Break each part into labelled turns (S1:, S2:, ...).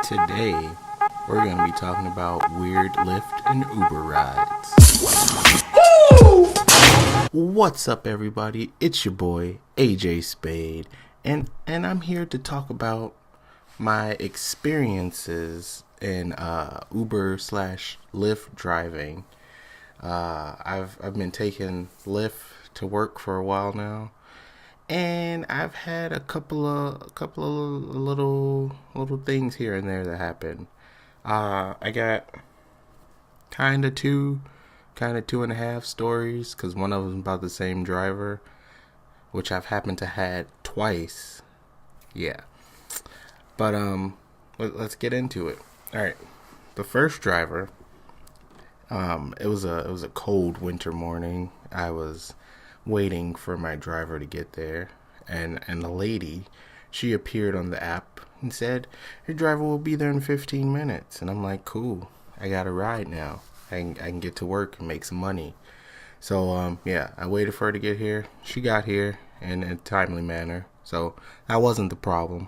S1: Today, we're going to be talking about weird Lyft and Uber rides. Woo! What's up, everybody? It's your boy, AJ Spade, and I'm here to talk about my experiences in Uber slash Lyft driving. I've been taking Lyft to work for a while now, and I've had a couple of little things here and there that happen. I got kind of two and a half stories, because one of them about the same driver, which I've happened to had twice. Yeah, but let's get into it. All right, the first driver. It was a cold winter morning. I was waiting for my driver to get there, and the lady, she appeared on the app and said, "Your driver will be there in 15 minutes." And I'm like, cool, I got a ride now. I can get to work and make some money. So yeah, I waited for her to get here. She got here in a timely manner, so that wasn't the problem.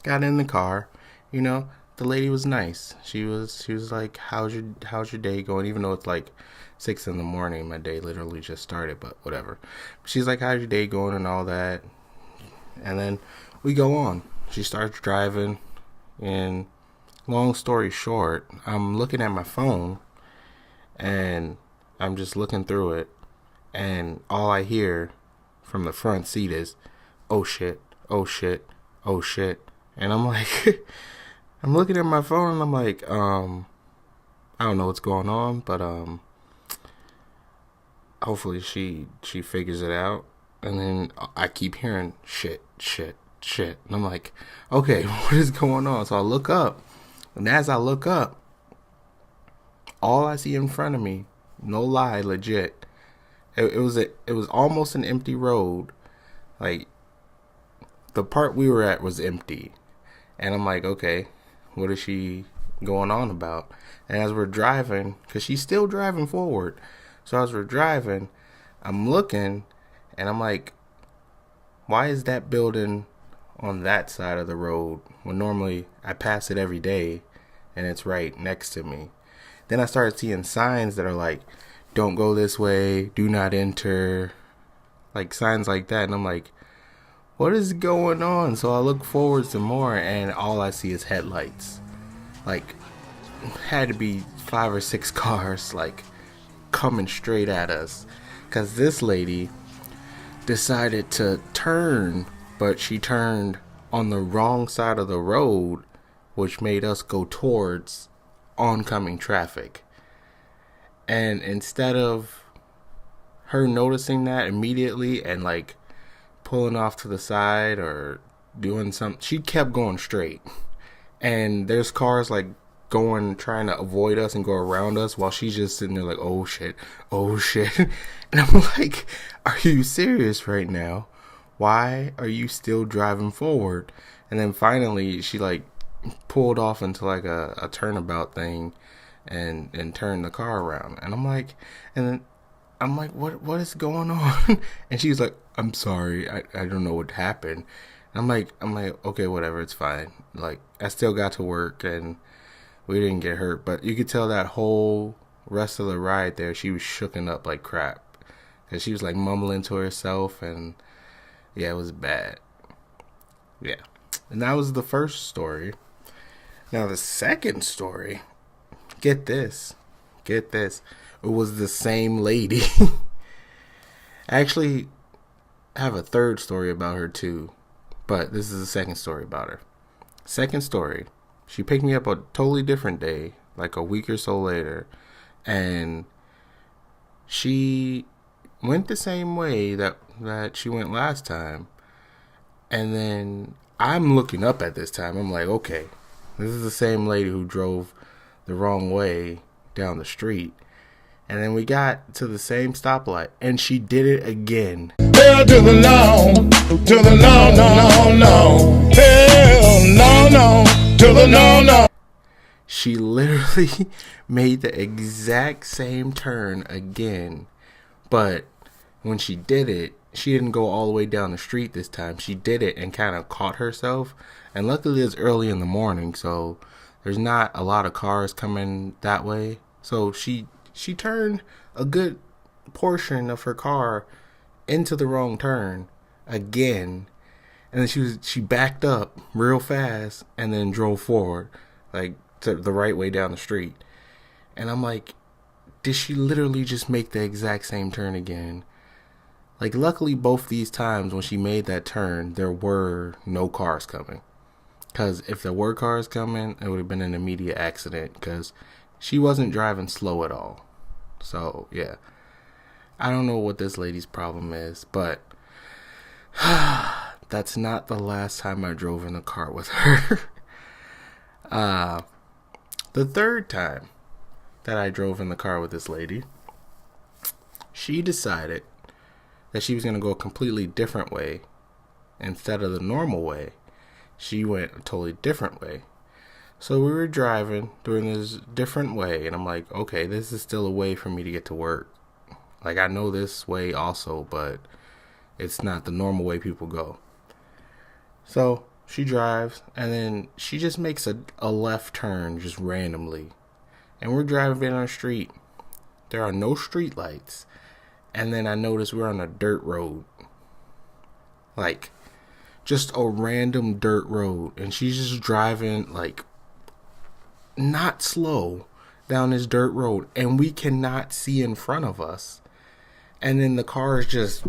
S1: Got in the car, the lady was nice. She was like, how's your day going? Even though it's like 6 in the morning, my day literally just started, but whatever. She's like, how's your day going and all that. And then we go on. She starts driving, and long story short, I'm looking at my phone and I'm just looking through it, and all I hear from the front seat is, "Oh shit, oh shit, oh shit." And I'm like I'm looking at my phone and I'm like, I don't know what's going on, but hopefully she figures it out. And then I keep hearing shit, shit, shit. And I'm like, okay, what is going on? So I look up, and as I look up, all I see in front of me, no lie, legit, it was almost an empty road. Like, the part we were at was empty. And I'm like, okay, what is she going on about? And as we're driving, because she's still driving forward, so as we're driving, I'm looking, and I'm like, why is that building on that side of the road when normally I pass it every day and it's right next to me? Then I started seeing signs that are like, don't go this way, do not enter, like signs like that. And I'm like, what is going on? So I look forward some more, and all I see is headlights. Like, had to be 5 or 6 cars, like, coming straight at us. Because this lady decided to turn, but she turned on the wrong side of the road, which made us go towards oncoming traffic. And instead of her noticing that immediately and, like, pulling off to the side or doing something, she kept going straight. And there's cars like trying to avoid us and go around us, while she's just sitting there like, oh shit, oh shit. And I'm like, are you serious right now? Why are you still driving forward? And then finally she like pulled off into like a turnabout thing and turned the car around. And I'm like, what is going on? And she's like, I'm sorry, I don't know what happened. And I'm like, okay, whatever, it's fine. Like, I still got to work and we didn't get hurt, but you could tell that whole rest of the ride there, she was shooken up like crap, because she was like mumbling to herself, and yeah, it was bad. Yeah, and that was the first story. Now the second story, get this, it was the same lady. Actually, I have a third story about her too, but this is the second story about her. Second story, she picked me up a totally different day, like a week or so later, and she went the same way that she went last time. And then I'm looking up at this time. I'm like, okay, this is the same lady who drove the wrong way down the street. And then we got to the same stoplight, and she did it again. Hell to the no, to the no, no, no, no. Hell no, no, to the no, no. She literally made the exact same turn again, but when she did it, she didn't go all the way down the street this time. She did it and kind of caught herself, and luckily it's early in the morning, so there's not a lot of cars coming that way. So she turned a good portion of her car into the wrong turn again, and then she backed up real fast and then drove forward, like to the right way down the street. And I'm like, did she literally just make the exact same turn again? Like, luckily both these times when she made that turn, there were no cars coming. Because if there were cars coming, it would have been an immediate accident, because she wasn't driving slow at all. So, yeah. I don't know what this lady's problem is, but that's not the last time I drove in a car with her. The third time that I drove in the car with this lady, she decided that she was going to go a completely different way. Instead of the normal way, she went a totally different way. So we were driving, doing this different way, and I'm like, okay, this is still a way for me to get to work. Like, I know this way also, but it's not the normal way people go. So she drives, and then she just makes a left turn just randomly. And we're driving down the street. There are no street lights. And then I notice we're on a dirt road. Like, just a random dirt road. And she's just driving, like, not slow down this dirt road. And we cannot see in front of us. And then the car is just,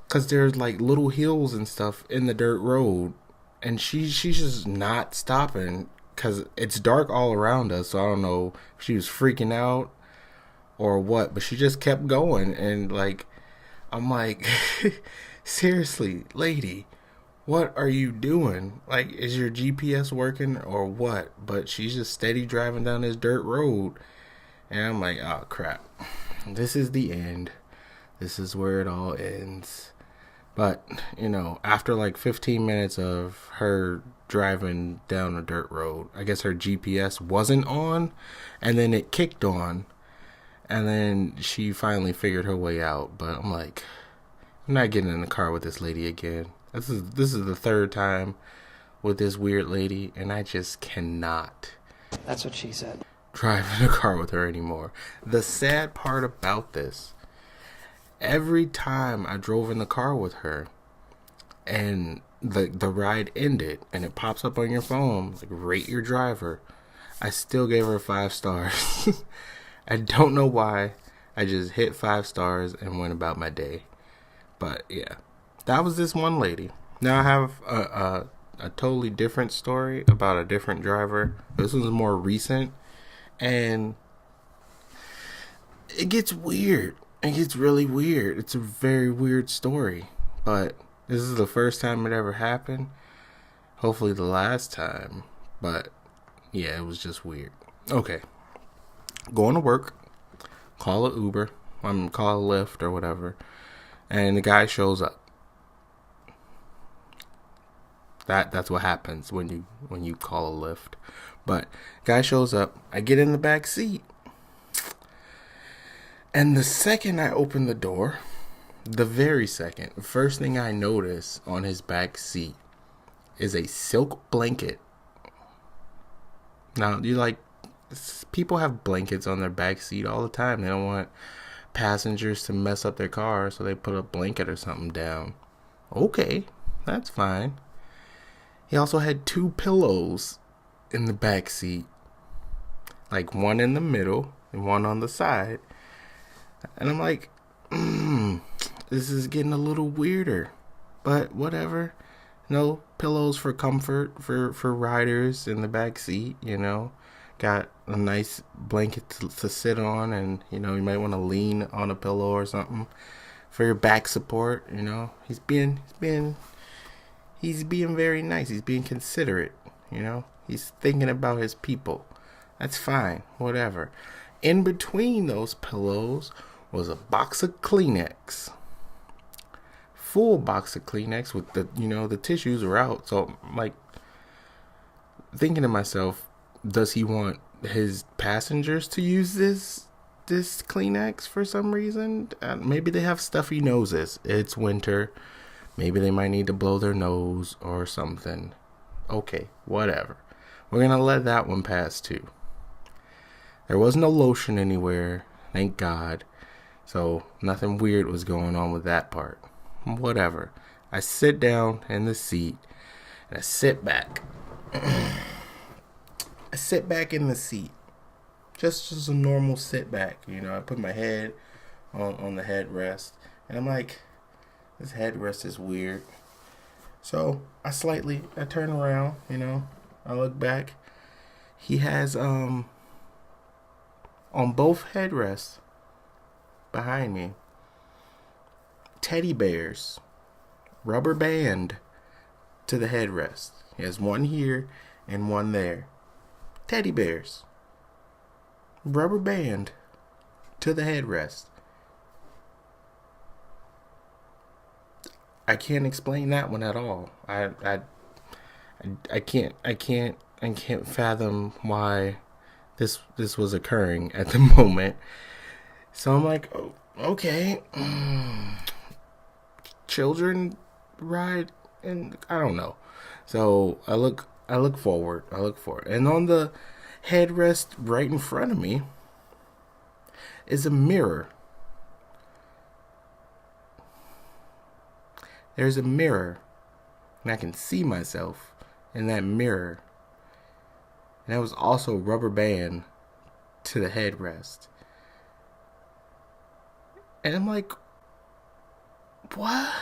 S1: because there's like little hills and stuff in the dirt road. And she's just not stopping, because it's dark all around us. So I don't know if she was freaking out or what, but she just kept going. And like, I'm like, seriously, lady, what are you doing? Like, is your GPS working or what? But she's just steady driving down this dirt road. And I'm like, oh crap, this is the end. This is where it all ends. But, you know, after like 15 minutes of her driving down a dirt road, I guess her GPS wasn't on, and then it kicked on, and then she finally figured her way out. But I'm like, I'm not getting in the car with this lady again. This is the third time with this weird lady, and I just cannot.
S2: That's what she said.
S1: Drive in a car with her anymore. The sad part about this, every time I drove in the car with her and the ride ended and it pops up on your phone, like, rate your driver, I still gave her 5 stars. I don't know why. I just hit 5 stars and went about my day. But yeah, that was this one lady. Now I have a totally different story about a different driver. This was more recent, and it gets weird. It gets really weird. It's a very weird story. But this is the first time it ever happened. Hopefully the last time. But yeah, it was just weird. Okay. Going to work. Call a Uber. Call a Lyft or whatever. And the guy shows up. That's what happens when you call a Lyft. But guy shows up. I get in the back seat. And the second I open the door, the very second, the first thing I notice on his back seat is a silk blanket. Now, people have blankets on their back seat all the time. They don't want passengers to mess up their car, so they put a blanket or something down. Okay, that's fine. He also had 2 pillows in the back seat, like one in the middle and one on the side. And I'm like, this is getting a little weirder, but whatever. No pillows for comfort for riders in the back seat, you know. Got a nice blanket to sit on, and, you know, you might want to lean on a pillow or something for your back support, you know. He's being very nice. He's being considerate, you know. He's thinking about his people. That's fine, whatever. In between those pillows was a box of Kleenex. Full box of Kleenex with the tissues were out. So I'm like thinking to myself, does he want his passengers to use this Kleenex for some reason? Maybe they have stuffy noses. It's winter. Maybe they might need to blow their nose or something. Okay, whatever. We're going to let that one pass too. There was no lotion anywhere, thank God. So nothing weird was going on with that part. Whatever. I sit down in the seat and I sit back. I sit back in the seat. Just a normal sit back. I put my head on the headrest. And I'm like, this headrest is weird. So I turn around, I look back. He has, on both headrests behind me, teddy bears, rubber band to the headrest. He has one here and one there. Teddy bears, rubber band to the headrest. I can't explain that one at all. I can't fathom why this was occurring at the moment. So I'm like, oh, okay, children ride, and I don't know. So I look forward, and on the headrest right in front of me is a mirror. There's a mirror, and I can see myself in that mirror. And that was also rubber band to the headrest. And I'm like, what?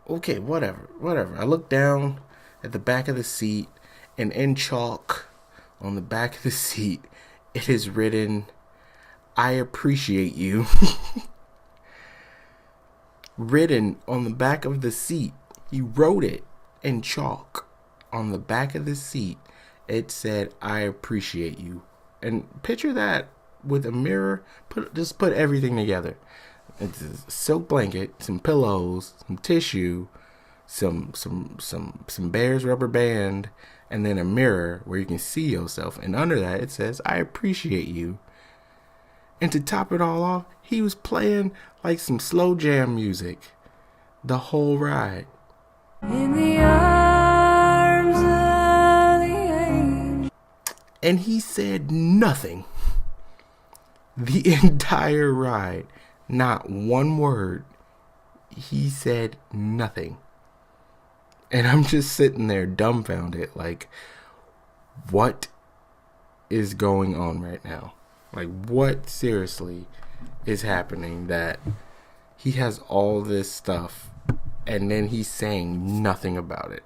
S1: Okay, whatever. I look down at the back of the seat, and in chalk on the back of the seat, it is written, "I appreciate you." Written on the back of the seat. He wrote it in chalk on the back of the seat. It said, "I appreciate you." And picture that with a mirror. Just put everything together. It's a silk blanket, some pillows, some tissue, some bear's rubber band, and then a mirror where you can see yourself. And under that it says, "I appreciate you." And to top it all off, he was playing like some slow jam music the whole ride. In the arms of the angel. And he said nothing the entire ride. Not one word. He said nothing. And I'm just sitting there dumbfounded, like, what is going on right now? Like, what seriously is happening that he has all this stuff and then he's saying nothing about it?